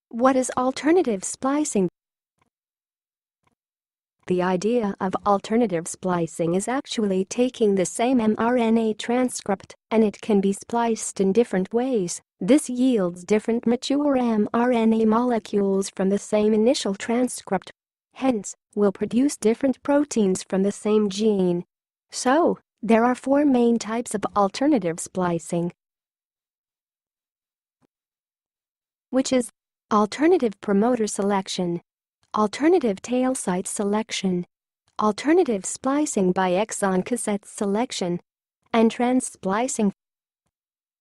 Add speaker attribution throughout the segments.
Speaker 1: What is alternative splicing? The idea of alternative splicing is actually taking the same mRNA transcript and it can be spliced in different ways. This yields different mature mRNA molecules from the same initial transcript. Hence, will produce different proteins from the same gene. So, there are four main types of alternative splicing, which is alternative promoter selection, alternative tail site selection, alternative splicing by exon cassette selection, and trans-splicing.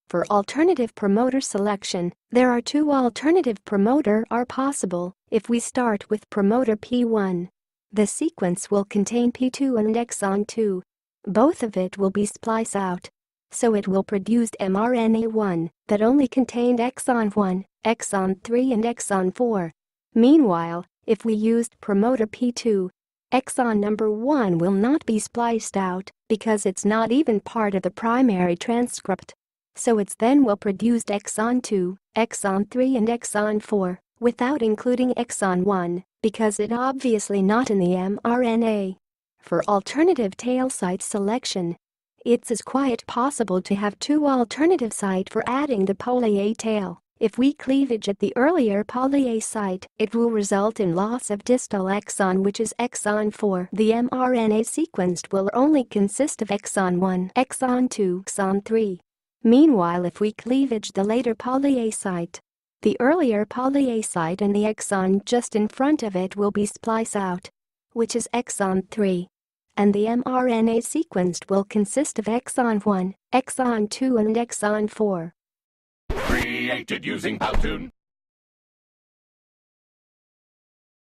Speaker 1: For alternative promoter selection, there are two alternative promoter are possible. If we start with promoter P1, the sequence will contain P2 and exon 2. Both of it will be spliced out. So it will produce mRNA1 that only contained exon 1, exon 3 and exon 4. Meanwhile, if we used promoter P2, exon number 1 will not be spliced out because it's not even part of the primary transcript. So it's then will produce exon 2, exon 3 and exon 4 without including exon 1 because it obviously not in the mRNA. For alternative tail site selection, it's quite possible to have two alternative site for adding the poly A tail. If we cleavage at the earlier poly A site, it will result in loss of distal exon which is exon 4. The mRNA sequenced will only consist of exon 1, exon 2, exon 3. Meanwhile, if we cleavage the later poly A site, the earlier poly A site and the exon just in front of it will be spliced out, which is exon 3. And the mRNA sequenced will consist of exon 1, exon 2 and exon 4.
Speaker 2: Created using Powtoon.